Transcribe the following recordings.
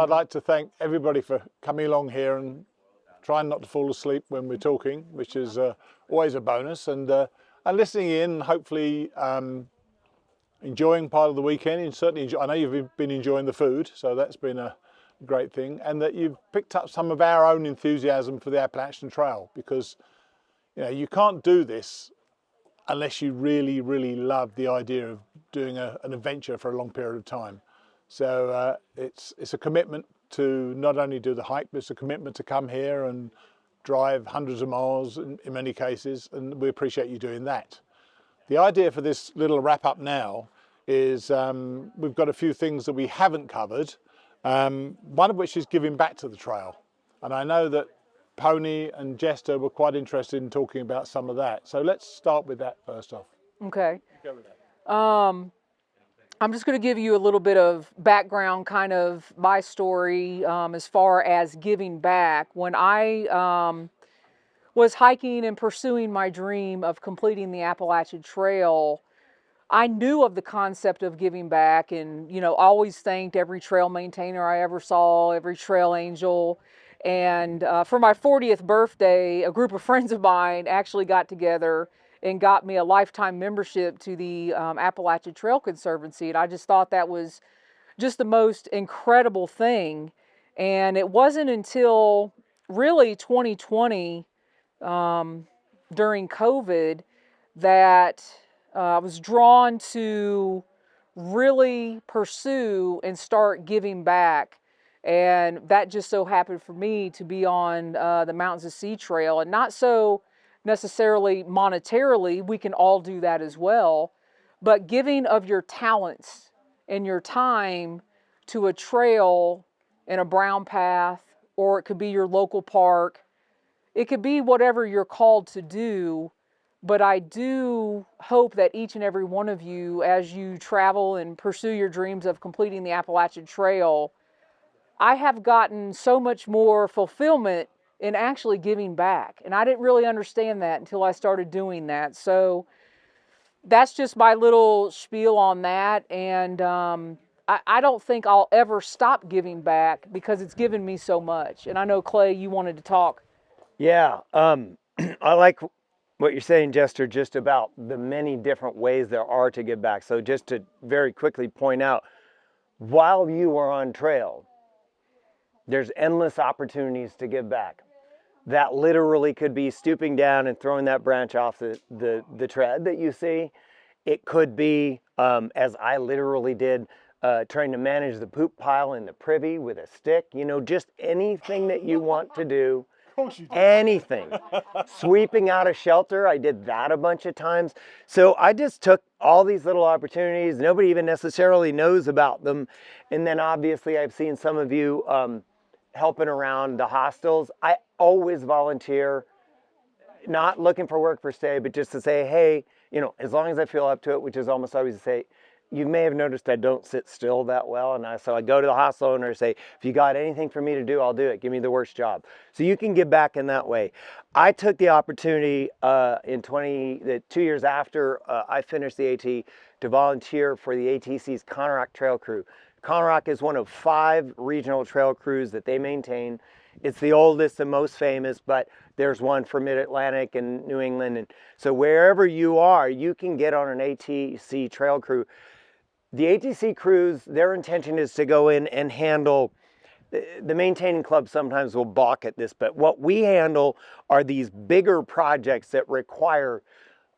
I'd like to thank everybody for coming along here and trying not to fall asleep when we're talking, which is always a bonus, and listening in, hopefully enjoying part of the weekend. And certainly, I know you've been enjoying the food, so that's been a great thing, and that you've picked up some of our own enthusiasm for the Appalachian Trail, because you can't do this unless you really, really love the idea of doing an adventure for a long period of time. So it's a commitment to not only do the hike, but it's a commitment to come here and drive hundreds of miles in many cases, and we appreciate you doing that. The idea for this little wrap up now is we've got a few things that we haven't covered, one of which is giving back to the trail. And I know that Pony and Jester were quite interested in talking about some of that. So let's start with that first off. Okay. Go with that. I'm just going to give you a little bit of background, kind of my story as far as giving back. When I was hiking and pursuing my dream of completing the Appalachian Trail, I knew of the concept of giving back, and always thanked every trail maintainer I ever saw, every trail angel. And for my 40th birthday, a group of friends of mine actually got together and got me a lifetime membership to the Appalachian Trail Conservancy. And I just thought that was just the most incredible thing. And it wasn't until really 2020, during COVID, that I was drawn to really pursue and start giving back. And that just so happened for me to be on the Mountains of Sea Trail, and not so necessarily monetarily. We can all do that as well, but giving of your talents and your time to a trail in a brown path, or it could be your local park. It could be whatever you're called to do. But I do hope that each and every one of you, as you travel and pursue your dreams of completing the Appalachian Trail, I have gotten so much more fulfillment in actually giving back. And I didn't really understand that until I started doing that. So that's just my little spiel on that. And I don't think I'll ever stop giving back, because it's given me so much. And I know, Clay, you wanted to talk. Yeah, I like what you're saying, Jester, just about the many different ways there are to give back. So just to very quickly point out, while you are on trail, there's endless opportunities to give back. That literally could be stooping down and throwing that branch off the tread that you see. It could be, as I literally did, trying to manage the poop pile in the privy with a stick. Just anything that you want to do. Anything. Sweeping out a shelter, I did that a bunch of times. So I just took all these little opportunities. Nobody even necessarily knows about them. And then obviously I've seen some of you helping around the hostels. I always volunteer, not looking for work per se, but just to say, hey, as long as I feel up to it, which is almost always to say, you may have noticed I don't sit still that well. And so I go to the hostel owner and say, if you got anything for me to do, I'll do it. Give me the worst job. So you can give back in that way. I took the opportunity in 2 years after I finished the AT to volunteer for the ATC's Conrock Trail Crew. Conrock is one of 5 regional trail crews that they maintain. It's the oldest and most famous, but there's one for Mid-Atlantic and New England. And so wherever you are, you can get on an ATC trail crew. The ATC crews, their intention is to go in and handle, the maintaining club sometimes will balk at this, but what we handle are these bigger projects that require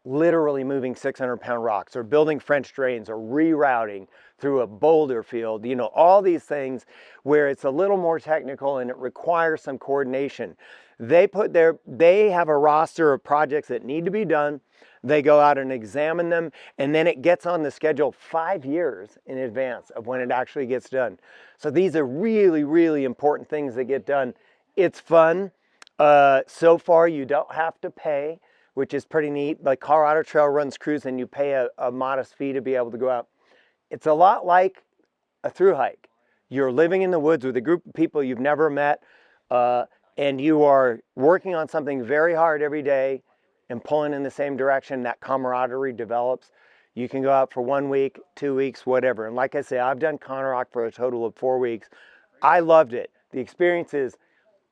literally moving 600-pound rocks, or building French drains, or rerouting through a boulder field, all these things where it's a little more technical and it requires some coordination. They have a roster of projects that need to be done. They go out and examine them, and then it gets on the schedule 5 years in advance of when it actually gets done. So these are really, really important things that get done. It's fun. So far, you don't have to pay, which is pretty neat. Like Colorado Trail runs crews, and you pay a modest fee to be able to go out. It's a lot like a thru hike. You're living in the woods with a group of people you've never met, and you are working on something very hard every day and pulling in the same direction. That camaraderie develops. You can go out for 1 week, 2 weeks, whatever. And like I say, I've done Conrock for a total of 4 weeks. I loved it. The experience is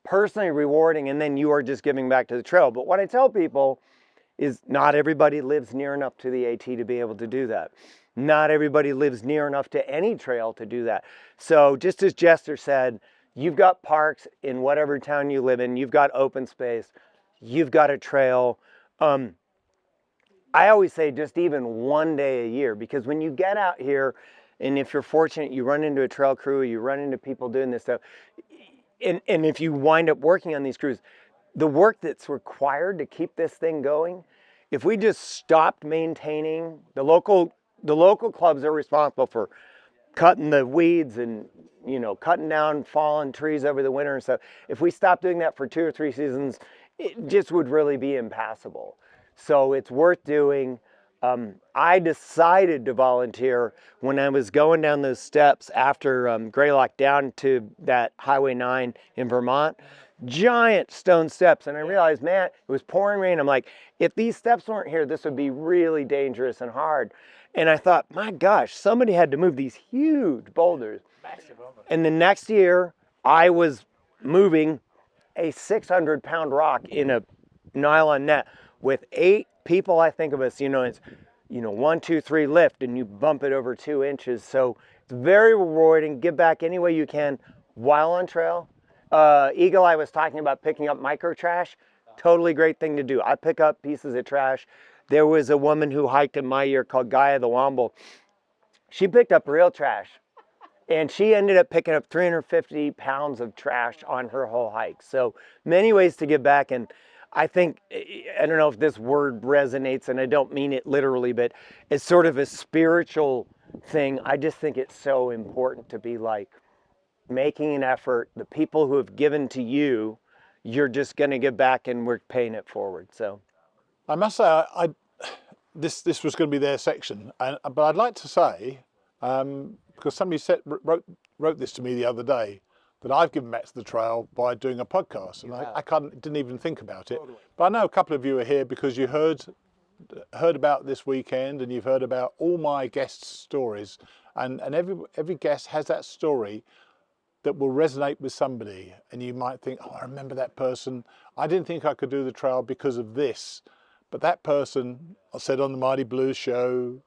personally rewarding, and then you are just giving back to the trail. But what I tell people is not everybody lives near enough to the AT to be able to do that. Not everybody lives near enough to any trail to do that. So just as Jester said, you've got parks in whatever town you live in, you've got open space, you've got a trail. I always say just even one day a year, because when you get out here, and if you're fortunate, you run into a trail crew, you run into people doing this stuff, and if you wind up working on these crews, the work that's required to keep this thing going, if we just stopped maintaining, the local clubs are responsible for cutting the weeds and, you know, cutting down fallen trees over the winter and stuff. If we stopped doing that for 2 or 3 seasons, it just would really be impassable. So it's worth doing. I decided to volunteer when I was going down those steps after Greylock down to that Highway 9 in Vermont. Giant stone steps, and I realized, man, it was pouring rain. I'm like, if these steps weren't here, this would be really dangerous and hard. And I thought, my gosh, somebody had to move these huge boulders. And the next year, I was moving a 600-pound rock in a nylon net with 8 people. I think of us, it's 1, 2, 3 lift, and you bump it over 2 inches. So it's very rewarding. Give back any way you can while on trail. Eagle Eye was talking about picking up micro trash. Totally great thing to do. I pick up pieces of trash. There was a woman who hiked in my year called Gaia the Womble. She picked up real trash, and she ended up picking up 350 pounds of trash on her whole hike. So many ways to give back. And I think, I don't know if this word resonates, and I don't mean it literally, but it's sort of a spiritual thing. I just think it's so important to be like making an effort. The people who have given to you, you're just going to give back, and we're paying it forward. So I must say, this was going to be their section, but I'd like to say, because somebody wrote this to me the other day, that I've given back to the trail by doing a podcast, and I didn't even think about it. But I know a couple of you are here because you heard about this weekend, and you've heard about all my guests' stories, and every guest has that story that will resonate with somebody, and you might think, oh, I remember that person. I didn't think I could do the trail because of this, but that person, I said on the Mighty Blues show,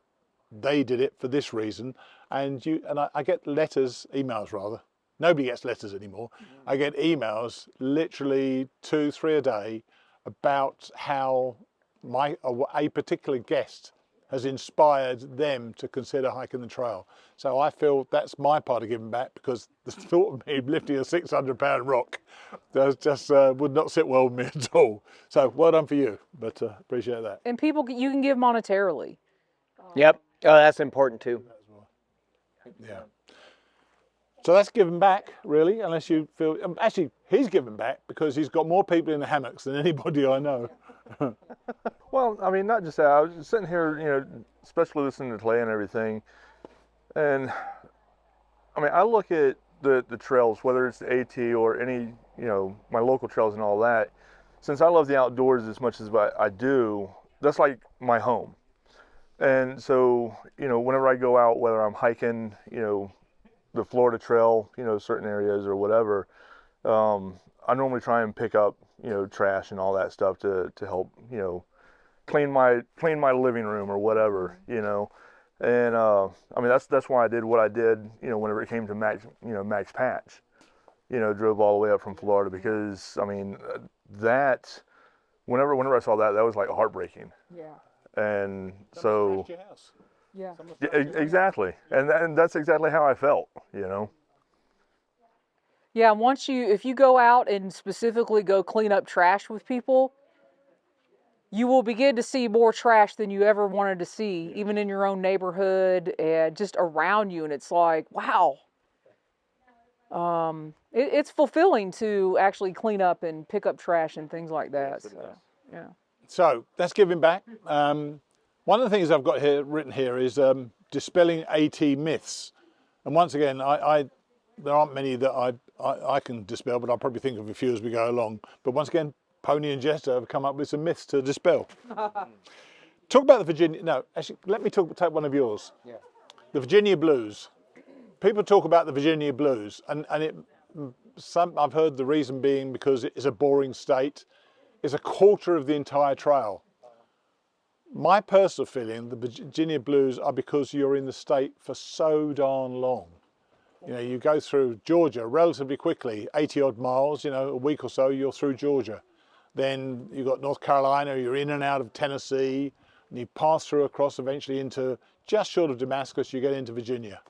they did it for this reason. And I get emails rather. Nobody gets letters anymore. I get emails, literally 2, 3 a day, about how a particular guest has inspired them to consider hiking the trail. So I feel that's my part of giving back, because the thought of me lifting a 600-pound rock just would not sit well with me at all. So well done for you, but appreciate that. And people, you can give monetarily. Yep. Oh, that's important too. Yeah. So that's giving back, really, unless you feel... Actually, he's giving back because he's got more people in the hammocks than anybody I know. Well, I mean, not just that. I was just sitting here, especially listening to Clay and everything. And, I mean, I look at the trails, whether it's the AT or any, my local trails and all that. Since I love the outdoors as much as I do, that's like my home. And so, whenever I go out, whether I'm hiking, the Florida Trail, certain areas or whatever, I normally try and pick up, trash and all that stuff to help, clean my living room or whatever, And I mean, that's why I did what I did, whenever it came to Max Patch, drove all the way up from Florida, because I mean, whenever I saw that was like heartbreaking. Yeah. And so, Yeah. exactly. And that's exactly how I felt, Yeah, if you go out and specifically go clean up trash with people, you will begin to see more trash than you ever wanted to see, even in your own neighborhood and just around you. And it's like, wow. It's fulfilling to actually clean up and pick up trash and things like that. So, yeah. So that's giving back. One of the things I've got written here is dispelling AT myths. And once again, there aren't many that I can dispel, but I'll probably think of a few as we go along. But once again, Pony and Jester have come up with some myths to dispel. Talk about the Virginia. No, actually, let me take one of yours. Yeah. The Virginia Blues. people talk about the Virginia blues, and I've heard the reason being because it is a boring state. It's a quarter of the entire trail. My personal feeling, the Virginia blues are because you're in the state for so darn long. You know, you go through Georgia relatively quickly, 80 odd miles, you know, a week or so, you're through Georgia. Then you've got North Carolina, you're in and out of Tennessee, and you pass through across eventually into just short of Damascus, you get into Virginia.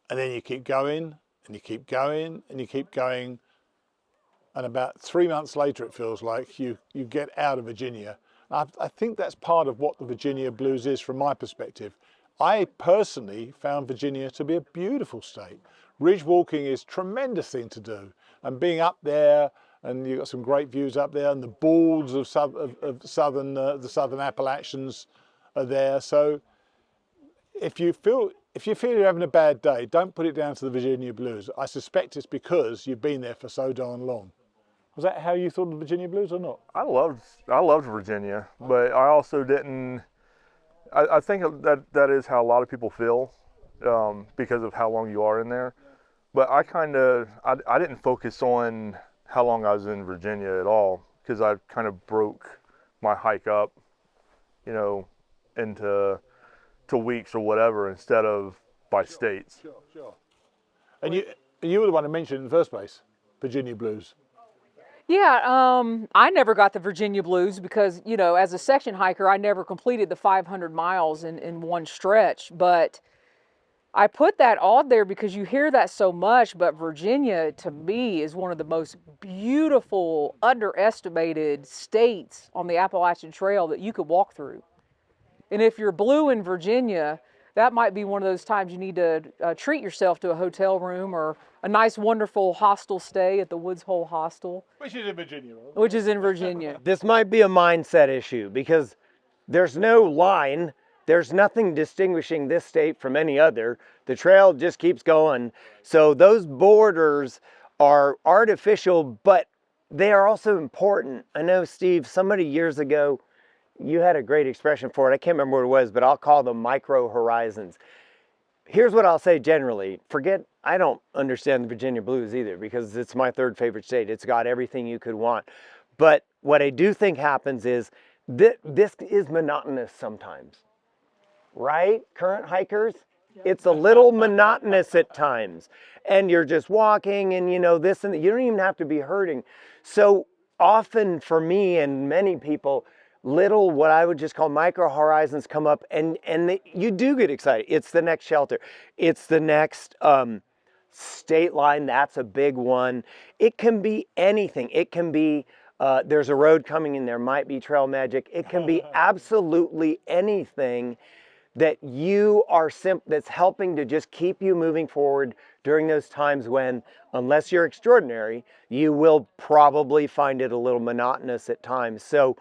And then you keep going, and you keep going, and you keep going. And about 3 months later, it feels like you get out of Virginia. I think that's part of what the Virginia blues is from my perspective. I personally found Virginia to be a beautiful state. Ridge walking is a tremendous thing to do. And being up there, and you've got some great views up there, and the balds of the southern Appalachians are there. So if you feel you're having a bad day, don't put it down to the Virginia blues. I suspect it's because you've been there for so darn long. Was that how you thought of the Virginia blues or not? I loved Virginia, but I also didn't. I think that is how a lot of people feel because of how long you are in there. But I didn't focus on how long I was in Virginia at all, because I kind of broke my hike up, you know, into weeks or whatever instead of by states. Sure. And you were the one who mentioned in the first place, Virginia blues. Yeah, I never got the Virginia blues because, you know, as a section hiker, I never completed the 500 miles in one stretch. But I put that on there because you hear that so much. But Virginia, to me, is one of the most beautiful, underestimated states on the Appalachian Trail that you could walk through. And if you're blue in Virginia, that might be one of those times you need to treat yourself to a hotel room or a nice, wonderful hostel stay at the Woods Hole Hostel. Which is in Virginia, right? Which is in Virginia. This might be a mindset issue because there's no line. There's nothing distinguishing this state from any other. The trail just keeps going. So those borders are artificial, but they are also important. I know, Steve, somebody years ago, you had a great expression for it. I can't remember what it was, but I'll call them micro horizons. Here's what I'll say generally. I don't understand the Virginia blues either because it's my third favorite state. It's got everything you could want. But what I do think happens is this is monotonous sometimes, right? Current hikers, it's a little monotonous at times. And you're just walking and you know this and that. You don't even have to be hurting. So often for me and many people, little, what I would just call micro horizons come up and you do get excited. It's the next shelter. It's the next state line. That's a big one. It can be anything. It can be, there's a road coming in, there might be trail magic. It can be absolutely anything that you are that's helping to just keep you moving forward during those times when, unless you're extraordinary, you will probably find it a little monotonous at times. So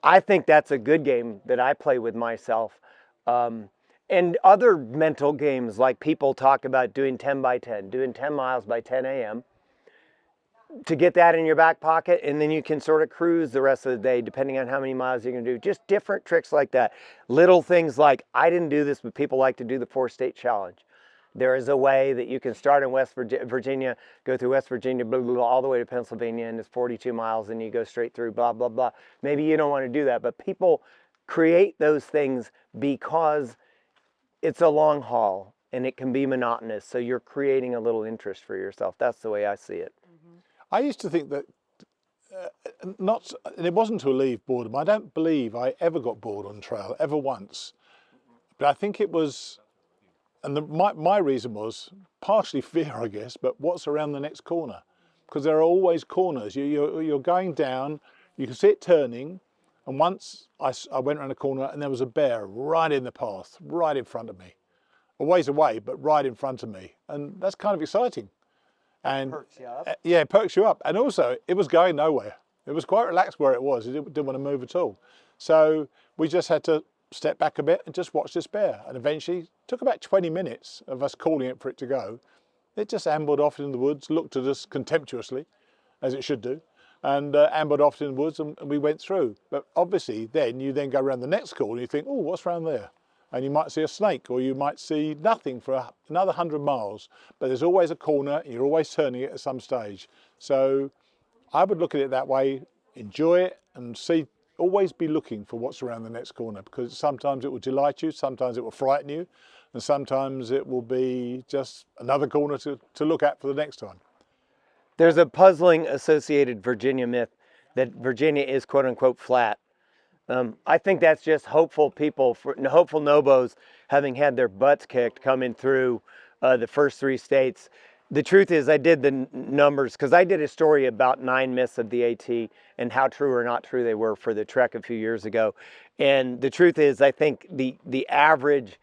I think that's a good game that I play with myself. And other mental games, like people talk about doing 10 by 10, doing 10 miles by 10 a.m. to get that in your back pocket, and then you can sort of cruise the rest of the day depending on how many miles you're going to do. Just different tricks like that. Little things like, I didn't do this, but people like to do the 4-state challenge. There is a way that you can start in West Virginia, go through West Virginia, blah, blah, blah, all the way to Pennsylvania, and it's 42 miles, and you go straight through, blah, blah, blah. Maybe you don't want to do that, but people create those things because it's a long haul, and it can be monotonous, so you're creating a little interest for yourself. That's the way I see it. I used to think that, and it wasn't to alleviate boredom. I don't believe I ever got bored on trail, ever once. But I think it was, and my reason was partially fear, I guess, but what's around the next corner? Because there are always corners. You're going down, you can see it turning, and once I went around a corner and there was a bear right in the path, right in front of me. A ways away, but right in front of me. And that's kind of exciting. And Perks you up. Yeah, it perks you up. And also, it was going nowhere. It was quite relaxed where it was. It didn't want to move at all. So we just had to step back a bit and just watch this bear. And eventually, it took about 20 minutes of us calling it for it to go. It just ambled off in the woods, looked at us contemptuously, as it should do, and ambled off in the woods, and we went through. But obviously, then you go around the next corner and you think, oh, what's around there? and you might see a snake, or you might see nothing for another 100 miles, but there's always a corner and you're always turning it at some stage. So I would look at it that way, enjoy it, and always be looking for what's around the next corner, because sometimes it will delight you, sometimes it will frighten you, and sometimes it will be just another corner to look at for the next time. There's a puzzling associated Virginia myth that Virginia is quote unquote flat. I think that's just hopeful people, hopeful nobos having had their butts kicked coming through the first 3 states. The truth is, I did the numbers because I did a story about 9 myths of the AT and how true or not true they were for the Trek a few years ago. And the truth is, I think the average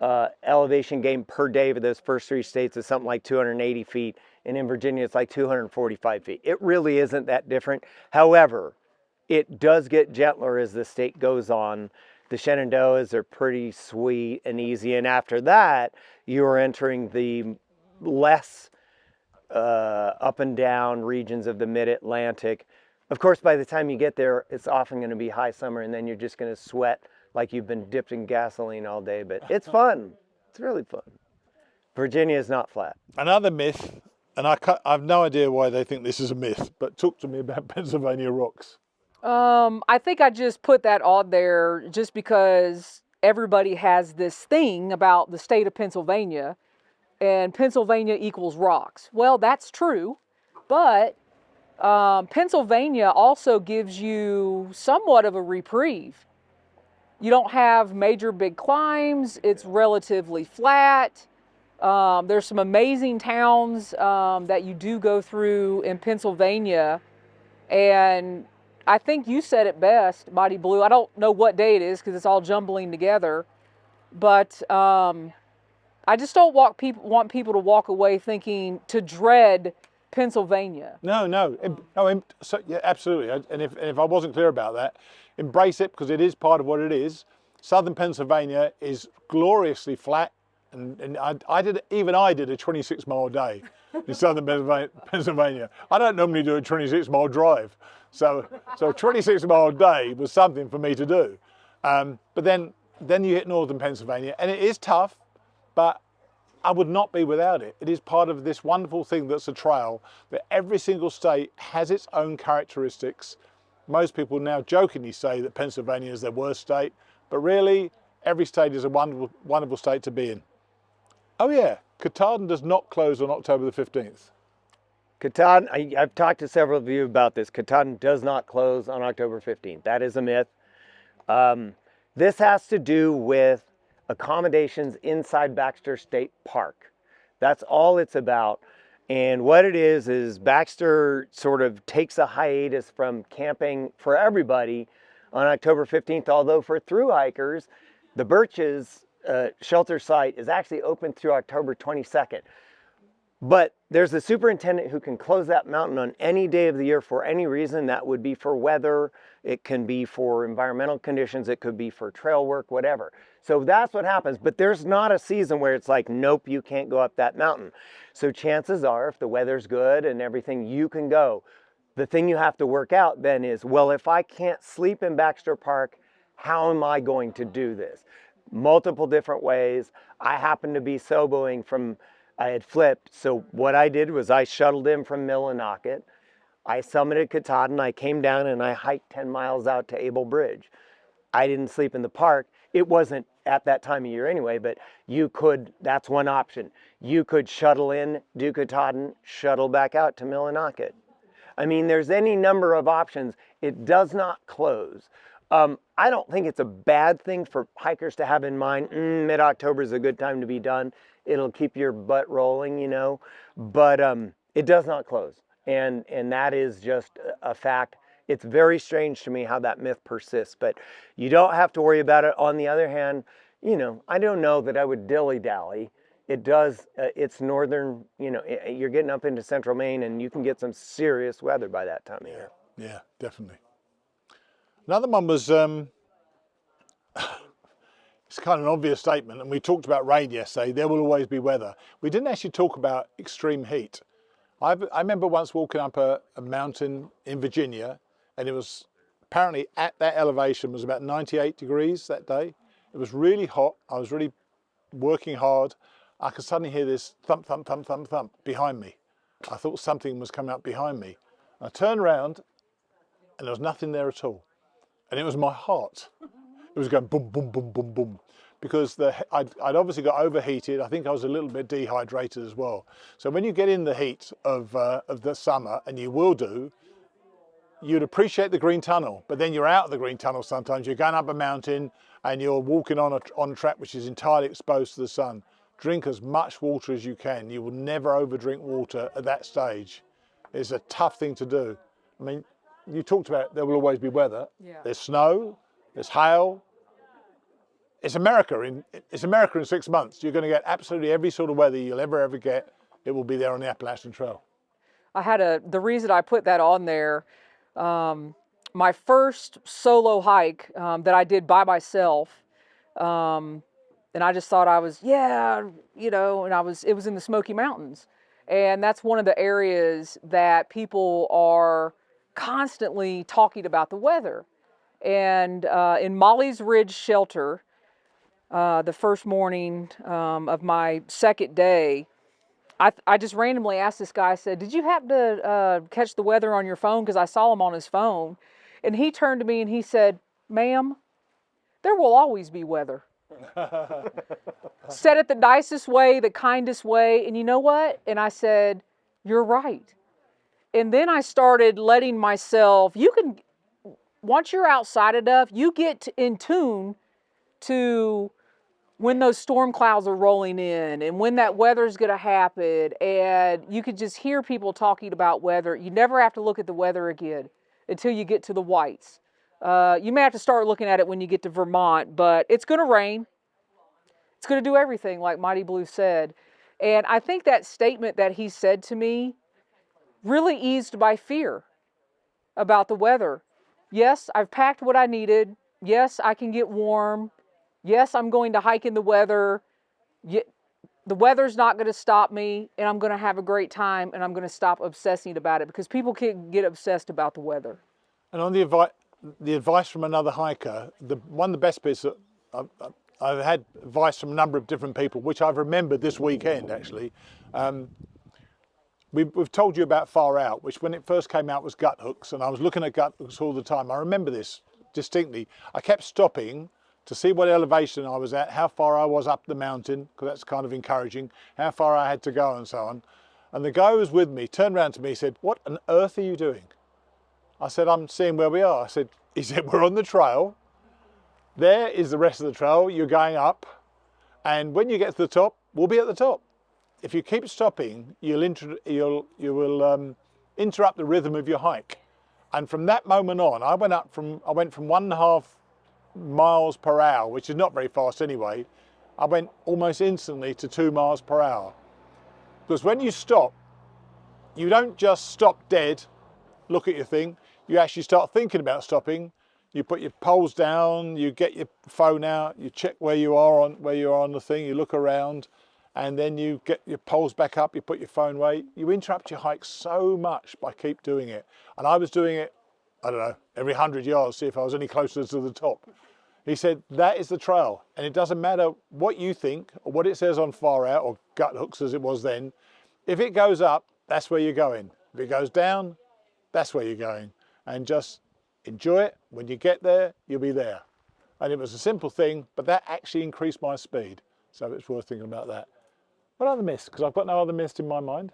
elevation gain per day for those first 3 states is something like 280 feet. And in Virginia, it's like 245 feet. It really isn't that different. However, it does get gentler as the state goes on. The Shenandoahs are pretty sweet and easy. And after that, you're entering the less up and down regions of the mid-Atlantic. Of course, by the time you get there, it's often going to be high summer, and then you're just going to sweat like you've been dipped in gasoline all day. But it's fun. It's really fun. Virginia is not flat. Another myth, and I have no idea why they think this is a myth, but talk to me about Pennsylvania rocks. I think I just put that on there just because everybody has this thing about the state of Pennsylvania, and Pennsylvania equals rocks. Well, that's true, but Pennsylvania also gives you somewhat of a reprieve. You don't have major big climbs. It's relatively flat. There's some amazing towns that you do go through in Pennsylvania, and I think you said it best, Mighty Blue. I don't know what day it is because it's all jumbling together, but I just don't want people to walk away thinking to dread Pennsylvania. No. So, yeah, absolutely. And if I wasn't clear about that, embrace it, because it is part of what it is. Southern Pennsylvania is gloriously flat, and I did a 26-mile day in southern Pennsylvania. I don't normally do a 26-mile drive, so a 26-mile day was something for me to do. But then you hit northern Pennsylvania, and it is tough, but I would not be without it. It is part of this wonderful thing that's a trail, that every single state has its own characteristics. Most people now jokingly say that Pennsylvania is their worst state, but really every state is a wonderful, wonderful state to be in. Oh yeah, Katadyn does not close on October the 15th. Katadyn, I've talked to several of you about this. Katadyn does not close on October 15th. That is a myth. This has to do with accommodations inside Baxter State Park. That's all it's about. And what it is Baxter sort of takes a hiatus from camping for everybody on October 15th, although for thru hikers, the Birches shelter site is actually open through October 22nd. But there's a superintendent who can close that mountain on any day of the year for any reason. That would be for weather, it can be for environmental conditions, it could be for trail work, whatever. So that's what happens, but there's not a season where it's like, nope, you can't go up that mountain. So chances are, if the weather's good and everything, you can go. The thing you have to work out then is, well, if I can't sleep in Baxter Park, how am I going to do this? Multiple different ways. I happen to be soboing from, I had flipped, so what I did was I shuttled in from Millinocket. I summited Katadyn, I came down and I hiked 10 miles out to Able Bridge. I didn't sleep in the park. It wasn't at that time of year anyway, but you could, that's one option. You could shuttle in, do Katadyn, shuttle back out to Millinocket. I mean, there's any number of options. It does not close. I don't think it's a bad thing for hikers to have in mind. Mid-October is a good time to be done. It'll keep your butt rolling, you know, but it does not close. And that is just a fact. It's very strange to me how that myth persists, but you don't have to worry about it. On the other hand, you know, I don't know that I would dilly-dally. It does, it's northern, you know, you're getting up into central Maine and you can get some serious weather by that time of year. Yeah, definitely. Another one was, it's kind of an obvious statement, and we talked about rain yesterday. There will always be weather. We didn't actually talk about extreme heat. I remember once walking up a mountain in Virginia, and it was apparently at that elevation was about 98 degrees that day. It was really hot. I was really working hard. I could suddenly hear this thump, thump, thump, thump, thump behind me. I thought something was coming up behind me. I turned around and there was nothing there at all. And it was my heart. It was going boom, boom, boom, boom, boom. Because I'd obviously got overheated. I think I was a little bit dehydrated as well. So when you get in the heat of the summer, and you will do, you'd appreciate the green tunnel, but then you're out of the green tunnel sometimes. You're going up a mountain and you're walking on a track which is entirely exposed to the sun. Drink as much water as you can. You will never overdrink water at that stage. It's a tough thing to do. I mean, you talked about there will always be weather. Yeah. There's snow, there's hail. It's America in 6 months. You're going to get absolutely every sort of weather you'll ever get. It will be there on the Appalachian Trail. The reason I put that on there, my first solo hike that I did by myself, and I just thought I was, and it was in the Smoky Mountains. And that's one of the areas that people are constantly talking about the weather. And in Molly's Ridge Shelter, the first morning of my second day, I just randomly asked this guy, I said, did you happen to catch the weather on your phone? Because I saw him on his phone. And he turned to me and he said, ma'am, there will always be weather. Said it the nicest way, the kindest way. And you know what? And I said, you're right. And then I started letting myself, once you're outside enough, you get in tune to when those storm clouds are rolling in and when that weather's going to happen. And you could just hear people talking about weather. You never have to look at the weather again until you get to the whites. You may have to start looking at it when you get to Vermont, but it's going to rain. It's going to do everything, like Mighty Blue said. And I think that statement that he said to me really eased my fear about the weather. Yes, I've packed what I needed. Yes, I can get warm. Yes, I'm going to hike in the weather. The weather's not going to stop me, and I'm going to have a great time, and I'm going to stop obsessing about it, because people can get obsessed about the weather. And on the advice from another hiker, one of the best bits that I've had advice from a number of different people, which I've remembered this weekend actually. We've told you about Far Out, which when it first came out was gut hooks, and I was looking at gut hooks all the time. I remember this distinctly. I kept stopping to see what elevation I was at, how far I was up the mountain, because that's kind of encouraging, how far I had to go and so on. And the guy who was with me turned around to me and said, what on earth are you doing? I said, I'm seeing where we are. He said, we're on the trail. There is the rest of the trail. You're going up. And when you get to the top, we'll be at the top. If you keep stopping, you will interrupt the rhythm of your hike. And from that moment on, I went from 1.5 miles per hour, which is not very fast anyway. I went almost instantly to 2 miles per hour. Because when you stop, you don't just stop dead, look at your thing. You actually start thinking about stopping. You put your poles down, you get your phone out, you check where you are on the thing, you look around, and then you get your poles back up, you put your phone away. You interrupt your hike so much by keep doing it. And I was doing it, I don't know, every 100 yards, see if I was any closer to the top. He said, that is the trail. And it doesn't matter what you think or what it says on Far Out or gut hooks as it was then. If it goes up, that's where you're going. If it goes down, that's where you're going. And just enjoy it. When you get there, you'll be there. And it was a simple thing, but that actually increased my speed. So it's worth thinking about that. What other myths? Because I've got no other myths in my mind.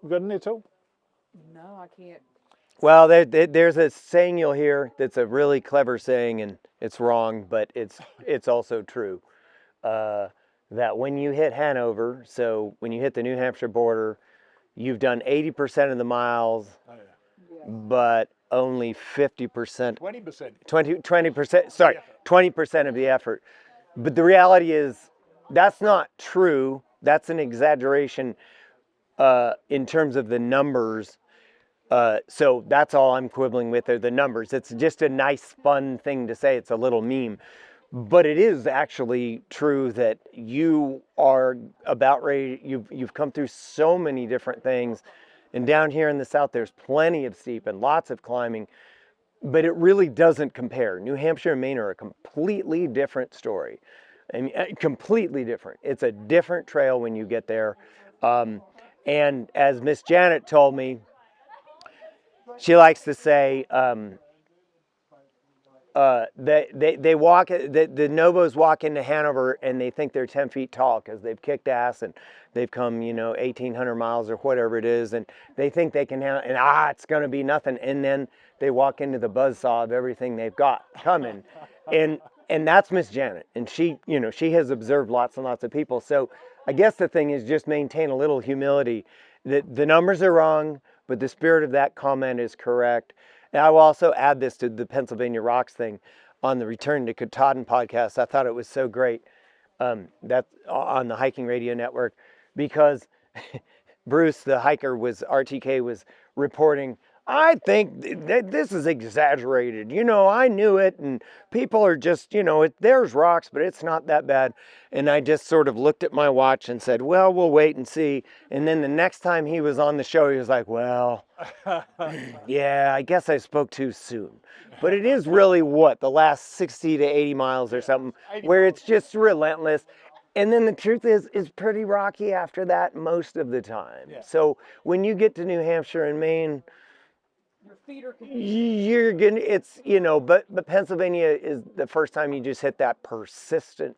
You got any at all? No, I can't. Well, there's a saying you'll hear that's a really clever saying, and it's wrong, but it's also true. That when you hit Hanover, so when you hit the New Hampshire border, you've done 80% of the miles, but only 50%. 20%. 20%, sorry, 20% of the effort. But the reality is that's not true. That's an exaggeration in terms of the numbers. So that's all I'm quibbling with are the numbers. It's just a nice, fun thing to say. It's a little meme. But it is actually true that you are about ready. You've come through so many different things. And down here in the south, there's plenty of steep and lots of climbing. but it really doesn't compare. New Hampshire and Maine are a completely different story. And completely different. It's a different trail when you get there. And as Miss Janet told me, she likes to say, they walk, the Novos walk into Hanover and they think they're 10 feet tall because they've kicked ass and they've come, 1,800 miles or whatever it is. And they think they can handle, and it's going to be nothing. And then they walk into the buzzsaw of everything they've got coming. And that's Miss Janet. And she, she has observed lots and lots of people. So I guess the thing is just maintain a little humility. The numbers are wrong, but the spirit of that comment is correct. And I will also add this to the Pennsylvania Rocks thing on the Return to Katadyn podcast. I thought it was so great, that on the Hiking Radio Network, because Bruce, the hiker, RTK was reporting, I think this is exaggerated. I knew it, and people are just, there's rocks, but it's not that bad. And I just sort of looked at my watch and said, well, we'll wait and see. And then the next time he was on the show, he was like, well, yeah, I guess I spoke too soon. But it is really the last 60 to 80 miles or something, where it's just relentless. And then the truth is, it's pretty rocky after that most of the time. Yeah. So when you get to New Hampshire and Maine, you're gonna, but Pennsylvania is the first time you just hit that persistent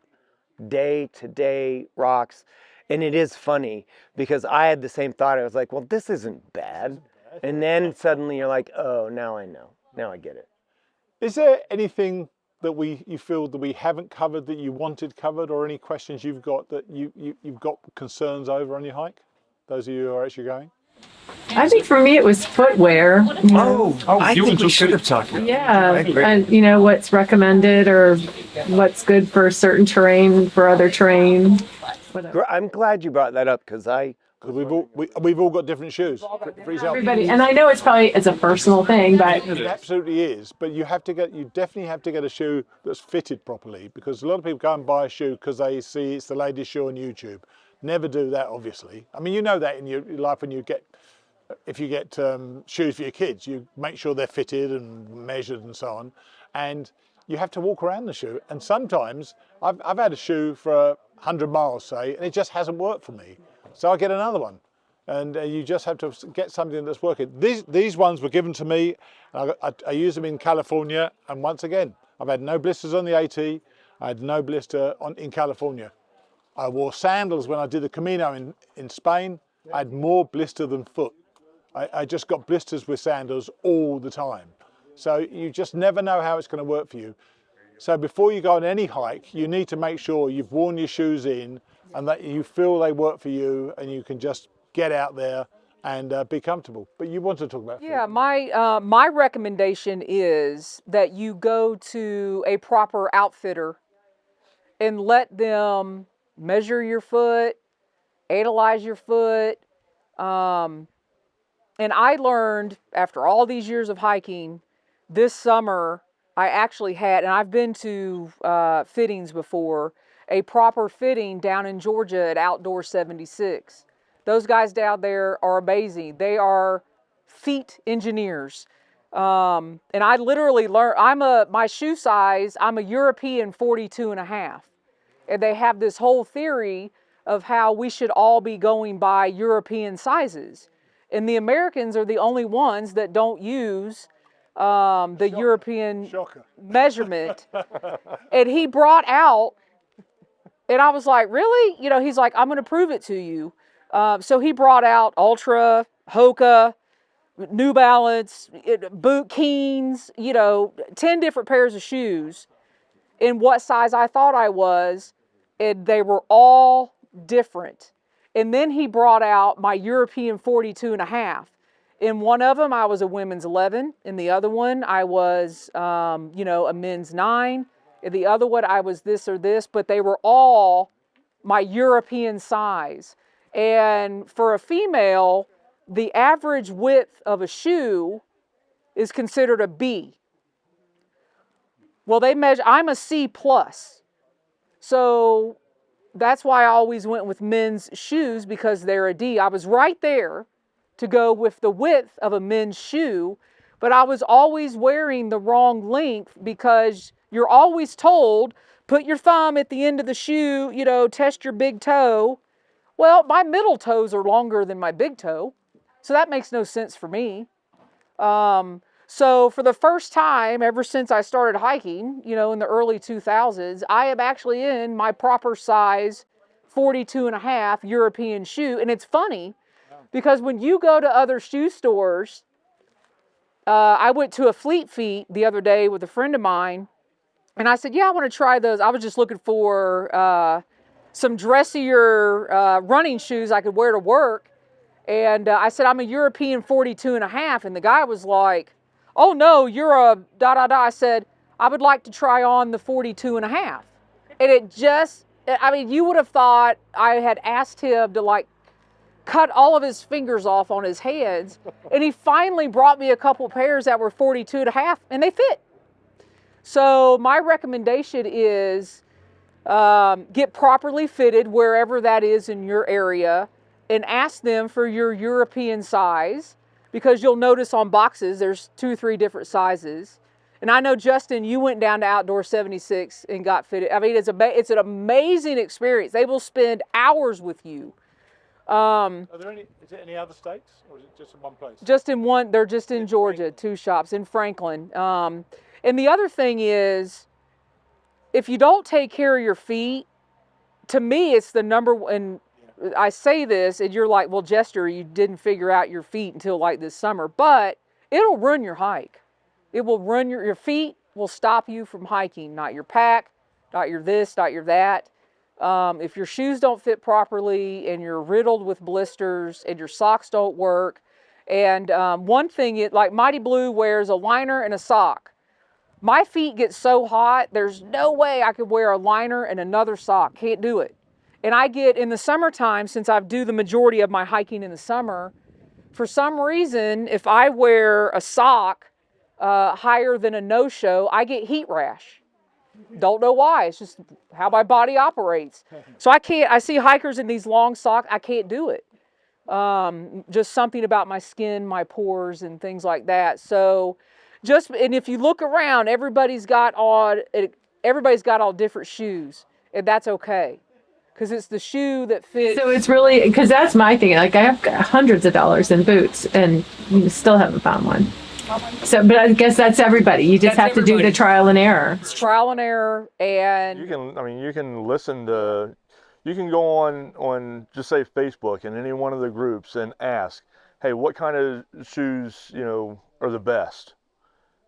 day-to-day rocks. And it is funny because I had the same thought. I was like, well, this isn't bad. And then suddenly you're like, oh, now I know. Now I get it. Is there anything that you feel that we haven't covered that you wanted covered, or any questions you've got that you've got concerns over on your hike? Those of you who are actually going? I think for me it was footwear. I think we should have talked about that. Yeah, and what's recommended or what's good for certain terrain, for other terrain. Whatever. I'm glad you brought that up because we've all got different shoes. For example, everybody, and I know it's a personal thing, but it absolutely is. But you definitely have to get a shoe that's fitted properly, because a lot of people go and buy a shoe because they see it's the latest shoe on YouTube. Never do that, obviously. I mean, you know that in your life when if you get shoes for your kids, you make sure they're fitted and measured and so on, and you have to walk around the shoe. And sometimes I've had a shoe for 100 miles, say, and it just hasn't worked for me. So I get another one, and you just have to get something that's working. These ones were given to me. I use them in California, and once again, I've had no blisters on the AT. I had no blister in California. I wore sandals when I did the Camino in Spain. I had more blister than foot. I just got blisters with sandals all the time. So you just never know how it's going to work for you. So before you go on any hike, you need to make sure you've worn your shoes in and that you feel they work for you, and you can just get out there and be comfortable. But you want to talk about food. Yeah, my recommendation is that you go to a proper outfitter and let them measure your foot, analyze your foot. And I learned after all these years of hiking, this summer I actually had, and I've been to fittings before, a proper fitting down in Georgia at Outdoor 76. Those guys down there are amazing. They are feet engineers. And I literally learned, my shoe size, I'm a European 42 and a half. And they have this whole theory of how we should all be going by European sizes. And the Americans are the only ones that don't use the European measurement. And he brought out, and I was like, really? He's like, I'm going to prove it to you. So he brought out Ultra, Hoka, New Balance, Boot Keens, 10 different pairs of shoes in what size I thought I was, and they were all different. And then he brought out my European 42 and a half. In one of them, I was a women's 11. In the other one, I was, a men's 9. In the other one, I was this or this, but they were all my European size. And for a female, the average width of a shoe is considered a B. Well, they measure, I'm a C plus. So that's why I always went with men's shoes, because they're a D. I was right there to go with the width of a men's shoe, but I was always wearing the wrong length because you're always told, put your thumb at the end of the shoe, you know, test your big toe. Well, my middle toes are longer than my big toe, so that makes no sense for me. So for the first time ever since I started hiking, you know, in the early 2000s, I am actually in my proper size 42.5 European shoe. And it's funny because when you go to other shoe stores, I went to a Fleet Feet the other day with a friend of mine, and I said, yeah, I want to try those. I was just looking for some dressier running shoes I could wear to work. And I said, I'm a European 42.5. And the guy was like, oh no, you're a da-da-da. I said, I would like to try on the 42.5. And it just, I mean, you would have thought I had asked him to like cut all of his fingers off on his hands. And he finally brought me a couple pairs that were 42.5 and they fit. So my recommendation is get properly fitted wherever that is in your area and ask them for your European size, because you'll notice on boxes there's 2 or 3 different sizes. And I know, Justin, you went down to Outdoor 76 and got fitted. I mean, it's an amazing experience. They will spend hours with you. Are there any, is it any other states, or is it just in one place? Just in one, they're just in Georgia, 2 shops in Franklin. And the other thing is, if you don't take care of your feet, to me, it's the number one. I say this and you're like, well, Jester, you didn't figure out your feet until like this summer, but it'll ruin your hike. It will run your feet will stop you from hiking, not your pack, not your this, not your that. If your shoes don't fit properly and you're riddled with blisters and your socks don't work. And one thing, like Mighty Blue wears a liner and a sock. My feet get so hot, there's no way I could wear a liner and another sock. Can't do it. And I get, in the summertime, since I do the majority of my hiking in the summer, for some reason, if I wear a sock higher than a no-show, I get heat rash. Don't know why. It's just how my body operates. So I see hikers in these long socks. I can't do it. Just something about my skin, my pores, and things like that. So and if you look around, everybody's got all different shoes, and that's okay. Because it's the shoe that fits. So it's really, because that's my thing. Like, I have hundreds of dollars in boots and still haven't found one. So, but I guess that's everybody. You just have to do the trial and error. It's trial and error, and you can listen to, you can go on just say Facebook and any one of the groups and ask, hey, what kind of shoes, you know, are the best?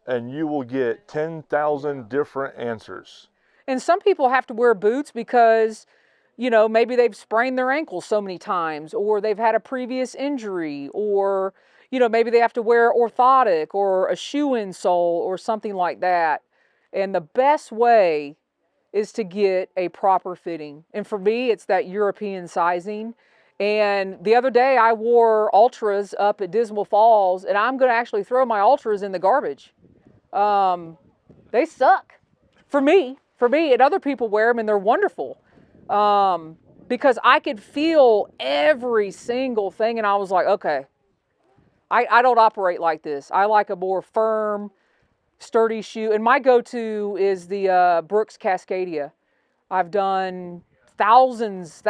And you will get 10,000 different answers. And some people have to wear boots because, you know, maybe they've sprained their ankle so many times, or they've had a previous injury, or, you know, maybe they have to wear orthotic or a shoe insole or something like that. And the best way is to get a proper fitting. And for me, it's that European sizing. And the other day I wore Ultras up at Dismal Falls, and I'm going to actually throw my Ultras in the garbage. They suck for me, and other people wear them and they're wonderful. Because I could feel every single thing, and I was like, okay, I don't operate like this. I like a more firm, sturdy shoe. And my go-to is the Brooks Cascadia. I've done thousands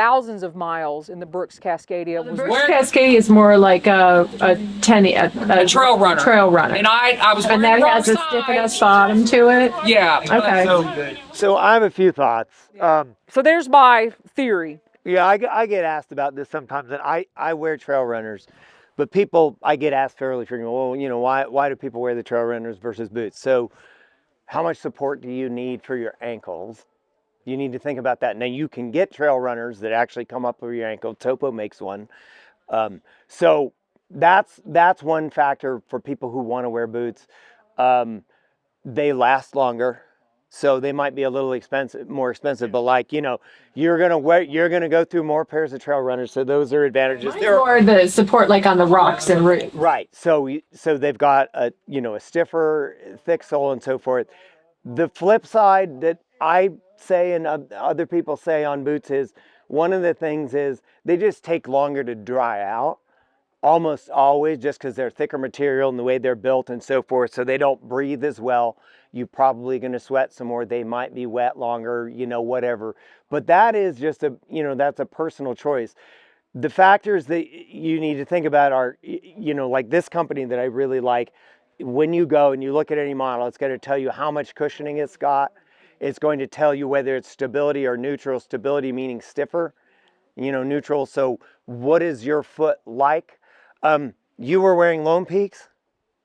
of miles in the Brooks Cascadia. The Brooks Cascadia is more like a trail runner. Trail runner. And I was and that has a stiff enough bottom to it. Yeah. Okay. So I have a few thoughts. So there's my theory. Yeah, I get asked about this sometimes, and I wear trail runners, but I get asked fairly frequently, well, you know, why do people wear the trail runners versus boots? So how much support do you need for your ankles? You need to think about that. Now, you can get trail runners that actually come up over your ankle. Topo makes one. So that's one factor for people who want to wear boots. They last longer, so they might be a little more expensive. But like, you know, you're gonna go through more pairs of trail runners, so those are advantages. Mine's more the support, like on the rocks and roots. Right. So they've got a stiffer, thick sole and so forth. The flip side that I say and other people say on boots is, one of the things is they just take longer to dry out. almost always, just because they're thicker material and the way they're built and so forth, so they don't breathe as well. You're probably going to sweat some more. They might be wet longer, you know, whatever. But that is just a, you know, that's a personal choice. The factors that you need to think about are, you know, like this company that I really like, when you go and you look at any model, it's going to tell you how much cushioning it's got. It's going to tell you whether it's stability or neutral. Stability meaning stiffer, you know, neutral. So what is your foot like? You were wearing Lone Peaks,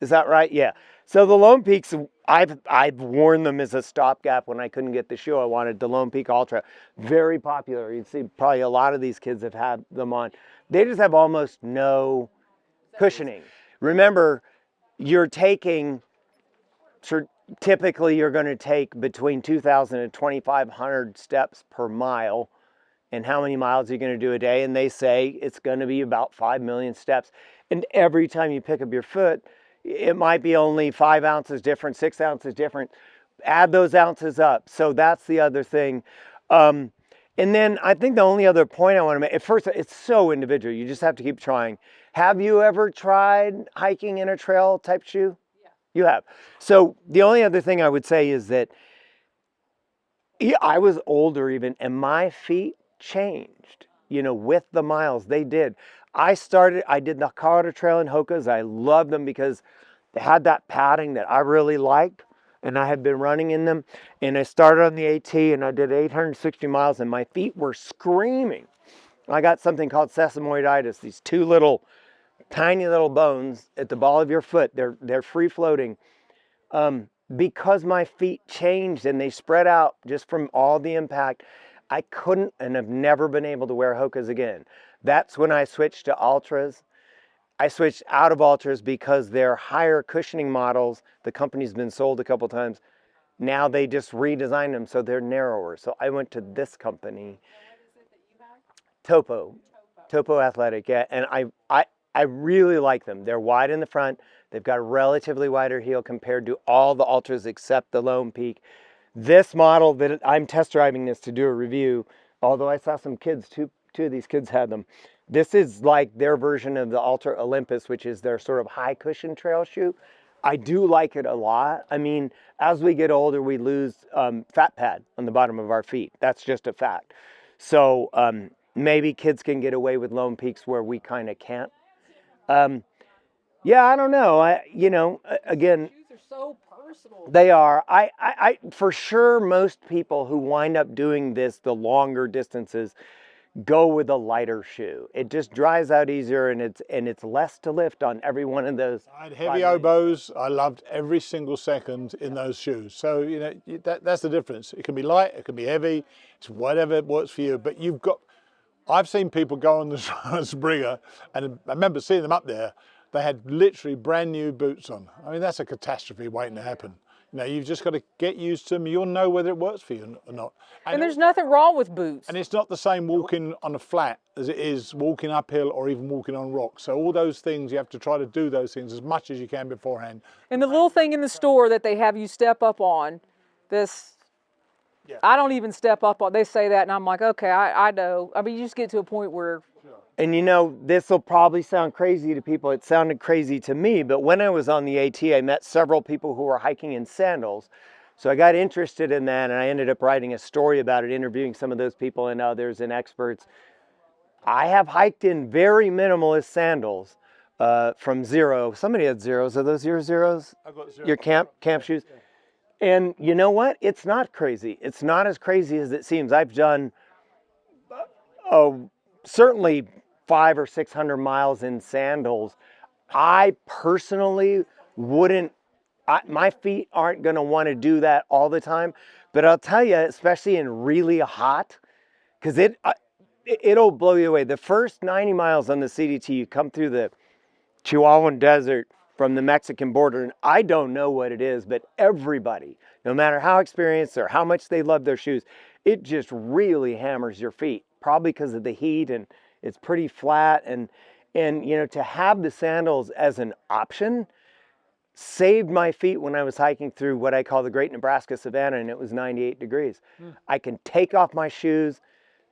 is that right? Yeah. So the Lone Peaks, I've worn them as a stopgap when I couldn't get the shoe I wanted. The Lone Peak Ultra, very popular. You'd see probably a lot of these kids have had them on. They just have almost no cushioning. Remember, you're taking, typically you're going to take between 2,000 and 2,500 steps per mile. And how many miles are you going to do a day? And they say it's going to be about 5 million steps. And every time you pick up your foot, it might be only 5 ounces different, 6 ounces different. Add those ounces up. So that's the other thing. And then I think the only other point I want to make, at first, it's so individual. You just have to keep trying. Have you ever tried hiking in a trail type shoe? Yeah. You have. So the only other thing I would say is that I was older even, and my feet changed, you know, with the miles. They did. I did the Colorado Trail in Hoka's. I loved them because they had that padding that I really liked, and I had been running in them. And I started on the AT, and I did 860 miles, and my feet were screaming. I got something called sesamoiditis, these two little, tiny little bones at the ball of your foot. They're free floating. Because my feet changed and they spread out just from all the impact, I couldn't and have never been able to wear Hoka's again. That's when I switched to Ultras. I switched out of Ultras because they're higher cushioning models. The company's been sold a couple times. Now they just redesigned them so they're narrower. So I went to this company. Topo Athletic, yeah. And I really like them. They're wide in the front. They've got a relatively wider heel compared to all the Ultras except the Lone Peak. This model that I'm test driving this to do a review, although I saw some kids, two of these kids had them. This is like their version of the Ultra Olympus, which is their sort of high cushion trail shoe. I do like it a lot. I mean, as we get older, we lose fat pad on the bottom of our feet. That's just a fact. So maybe kids can get away with Lone Peaks where we kind of can't. Yeah, I don't know. Again, Shoes are so personal. they are. I for sure, most people who wind up doing this, the longer distances, go with a lighter shoe. It just dries out easier, and it's less to lift on every one of those. I had heavy oboes. I loved every single second in those shoes. So, you know, that's the difference. It can be light, it can be heavy. It's whatever works for you. But I've seen people go on the Springer, and I remember seeing them up there. They had literally brand new boots on. I mean, that's a catastrophe waiting to happen. You know, you've just got to get used to them. You'll know whether it works for you or not. And there's nothing wrong with boots. And it's not the same walking on a flat as it is walking uphill or even walking on rocks. So all those things, you have to try to do those things as much as you can beforehand. And the little thing in the store that they have you step up on, I don't even step up on. They say that, and I'm like, okay, I know. I mean, you just get to a point where. And you know, this will probably sound crazy to people. It sounded crazy to me, but when I was on the AT, I met several people who were hiking in sandals. So I got interested in that, and I ended up writing a story about it, interviewing some of those people and others and experts. I have hiked in very minimalist sandals from zero. Somebody had zeros. Are those your zeros? I've got zero. Your camp shoes? And you know what? It's not crazy. It's not as crazy as it seems. I've done certainly 500 or 600 miles in sandals. I personally wouldn't, my feet aren't going to want to do that all the time. But I'll tell you, especially in really hot, because it'll blow you away. The first 90 miles on the CDT, you come through the Chihuahuan Desert from the Mexican border, and I don't know what it is, but everybody, no matter how experienced or how much they love their shoes, it just really hammers your feet, probably because of the heat, and it's pretty flat. And you know, to have the sandals as an option saved my feet when I was hiking through what I call the Great Nebraska Savannah, and it was 98 degrees. I can take off my shoes,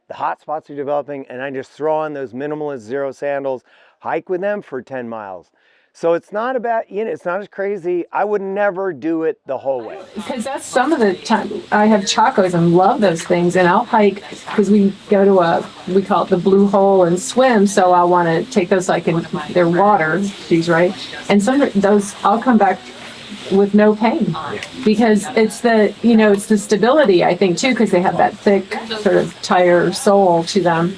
the hot spots are developing, and I just throw on those minimalist zero sandals, hike with them for 10 miles. So it's not about, it's not as crazy. I would never do it the whole way. Because that's some of the time I have chacos and love those things, and I'll hike because we go to we call it the blue hole and swim. So I want to take those like in their water shoes, right? And some of those I'll come back with no pain because it's it's the stability, I think, too, because they have that thick sort of tire sole to them.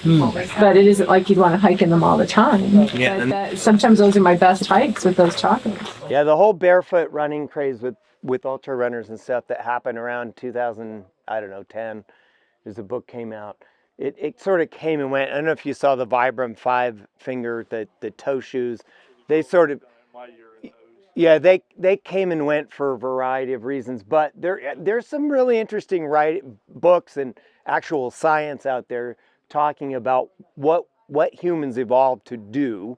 But it isn't like you'd want to hike in them all the time. Yeah, but sometimes those are my best hikes with those chacos. Yeah, the whole barefoot running craze with ultra runners and stuff that happened around 2010. There's a book came out. It sort of came and went. I don't know if you saw the Vibram 5-finger, the toe shoes. They sort of, yeah, they came and went for a variety of reasons, but there's some really interesting books and actual science out there talking about what humans evolved to do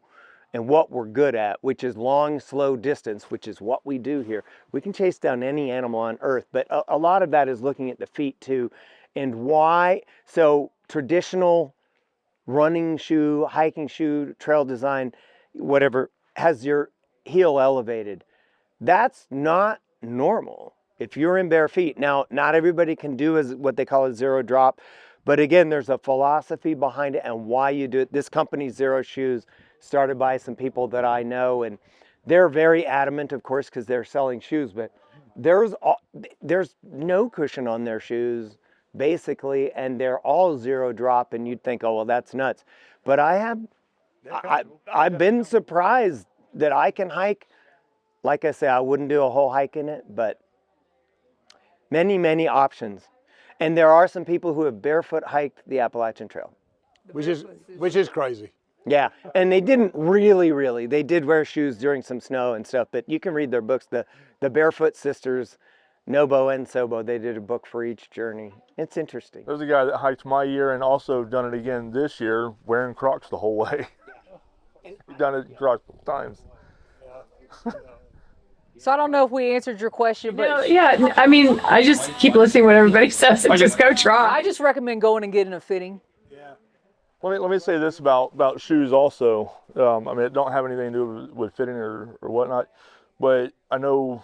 and what we're good at, which is long, slow distance, which is what we do here. We can chase down any animal on earth, but a lot of that is looking at the feet too, and why. So traditional running shoe, hiking shoe, trail design, whatever, has your heel elevated. That's not normal if you're in bare feet. Now, not everybody can do what they call a zero drop, but again, there's a philosophy behind it and why you do it. This company, Zero Shoes, started by some people that I know, and they're very adamant, of course, because they're selling shoes, but there's no cushion on their shoes, basically, and they're all zero drop, and you'd think, oh, well, that's nuts. But I've been surprised that I can hike. Like I say, I wouldn't do a whole hike in it, but many, many options. And there are some people who have barefoot hiked the Appalachian Trail. Which is crazy. Yeah, and they didn't really. They did wear shoes during some snow and stuff, but you can read their books. The Barefoot Sisters, Nobo and Sobo, they did a book for each journey. It's interesting. There's a guy that hiked my year and also done it again this year, wearing Crocs the whole way. He's done it Crocs times. So I don't know if we answered your question, but Yeah, I mean, I just keep listening to what everybody says and just go try. I just recommend going and getting a fitting. Let me say this about shoes also. I mean, it don't have anything to do with fitting or whatnot, but I know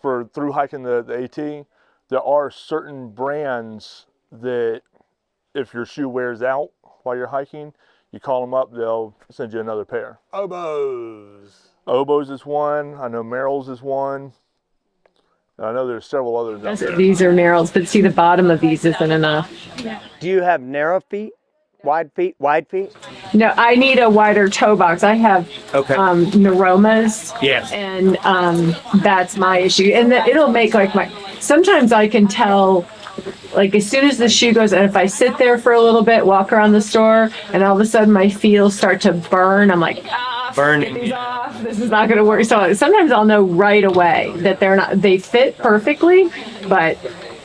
for through hiking the AT, there are certain brands that if your shoe wears out while you're hiking, you call them up, they'll send you another pair. Oboes is one. I know Merrell's is one. I know there's several others out there. These are Merrell's, but see, the bottom of these isn't enough. Do you have narrow feet? Wide feet? No, I need a wider toe box. I have neuromas. Yes. And that's my issue. And it'll make sometimes I can tell, like as soon as the shoe goes, and if I sit there for a little bit, walk around the store, and all of a sudden my feet start to burn, I'm like, Burning. get these off. This is not going to work. So sometimes I'll know right away that they fit perfectly, but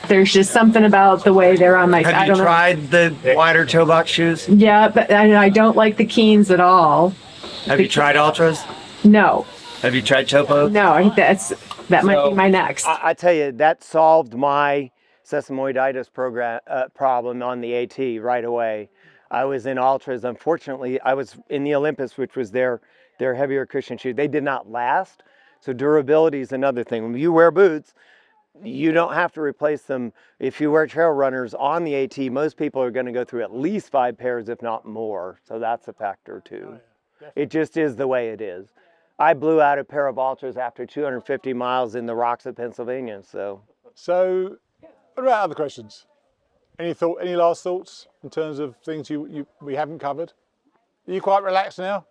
there's just something about the way they're on my feet. Have you tried the wider toe box shoes? Yeah, but I don't like the Keens at all. Have you tried Ultras? No. Have you tried Topo? No, I think that might be my next. I tell you, that solved my sesamoiditis problem on the AT right away. I was in Ultras. Unfortunately, I was in the Olympus, which was their heavier cushion shoe. They did not last, so durability is another thing. When you wear boots, you don't have to replace them. If you wear trail runners on the AT, most people are going to go through at least 5 pairs, if not more. So that's a factor too. It just is the way it is. I blew out a pair of Ultras after 250 miles in the rocks of Pennsylvania. So what about other questions? Any last thoughts in terms of things we haven't covered? Are you quite relaxed now?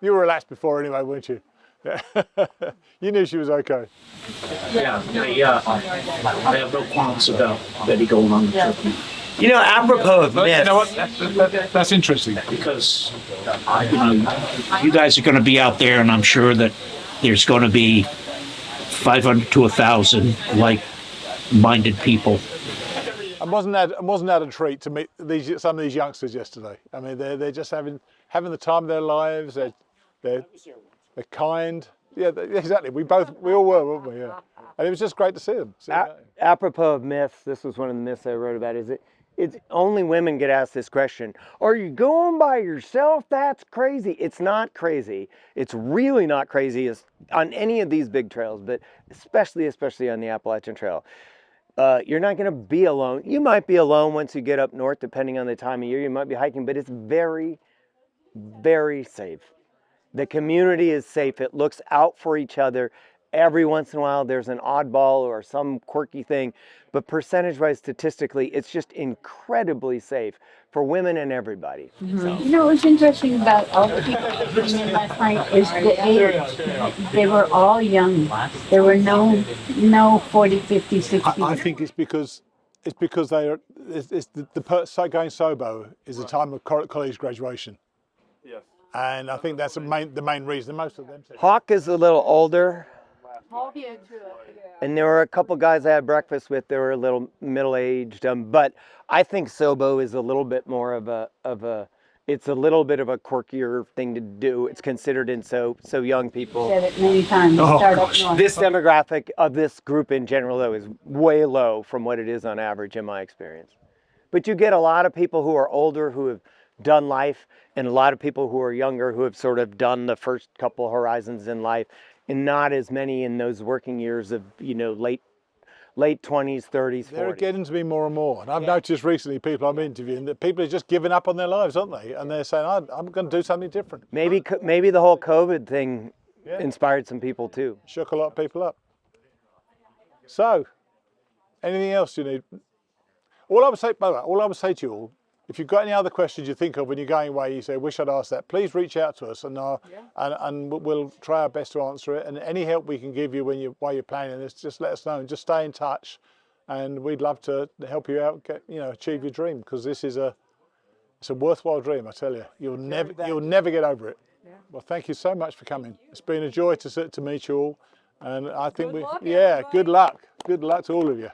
You were relaxed before anyway, weren't you? Yeah. You knew she was okay. Yeah, I have no qualms about Betty going on the trip. You know, apropos of myth. You know what? That's interesting because you guys are going to be out there, and I'm sure that there's going to be 500 to 1,000 like-minded people. And wasn't that a treat to meet some of these youngsters yesterday? I mean, they're just having the time of their lives. They're kind. Yeah, exactly. We all were, weren't we? Yeah. And it was just great to see them. apropos of myths, this was one of the myths I wrote about. Is It's only women get asked this question. Are you going by yourself? That's crazy. It's not crazy. It's really not crazy on any of these big trails, but especially on the Appalachian Trail. You're not going to be alone. You might be alone once you get up north, depending on the time of year. You might be hiking, but it's very, very safe. The community is safe. It looks out for each other. Every once in a while, there's an oddball or some quirky thing, but percentage-wise, statistically, it's just incredibly safe for women and everybody. So. You know, what's interesting about all the people that came in last night is the age. They were all young. There were no 40, 50, 60. I think it's because they are. It's going sober is the time of college graduation. Yes. And I think that's the main reason. Most of them. Hawk is a little older. And there were a couple guys I had breakfast with that were a little middle-aged, but I think Sobo is a little bit more of a it's a little bit of a quirkier thing to do. It's considered in so young people. Said it many times. This demographic of this group in general, though, is way low from what it is on average in my experience. But you get a lot of people who are older who have done life, and a lot of people who are younger who have sort of done the first couple horizons in life, and not as many in those working years of, late 20s, 30s, 40s. They're getting to be more and more. And I've noticed recently, people I'm interviewing, that people are just giving up on their lives, aren't they? And they're saying, I'm going to do something different. Maybe the whole COVID thing inspired some people too. Shook a lot of people up. So, anything else you need? All I would say to you all, if you've got any other questions you think of when you're going away, you say, wish I'd asked that, please reach out to us and we'll try our best to answer it. And any help we can give you while you're planning this, just let us know and just stay in touch. And we'd love to help you out, achieve your dream, because it's a worthwhile dream, I tell you. You'll never get over it. Yeah. Well, thank you so much for coming. It's been a joy to meet you all. And I think good luck. Good luck to all of you.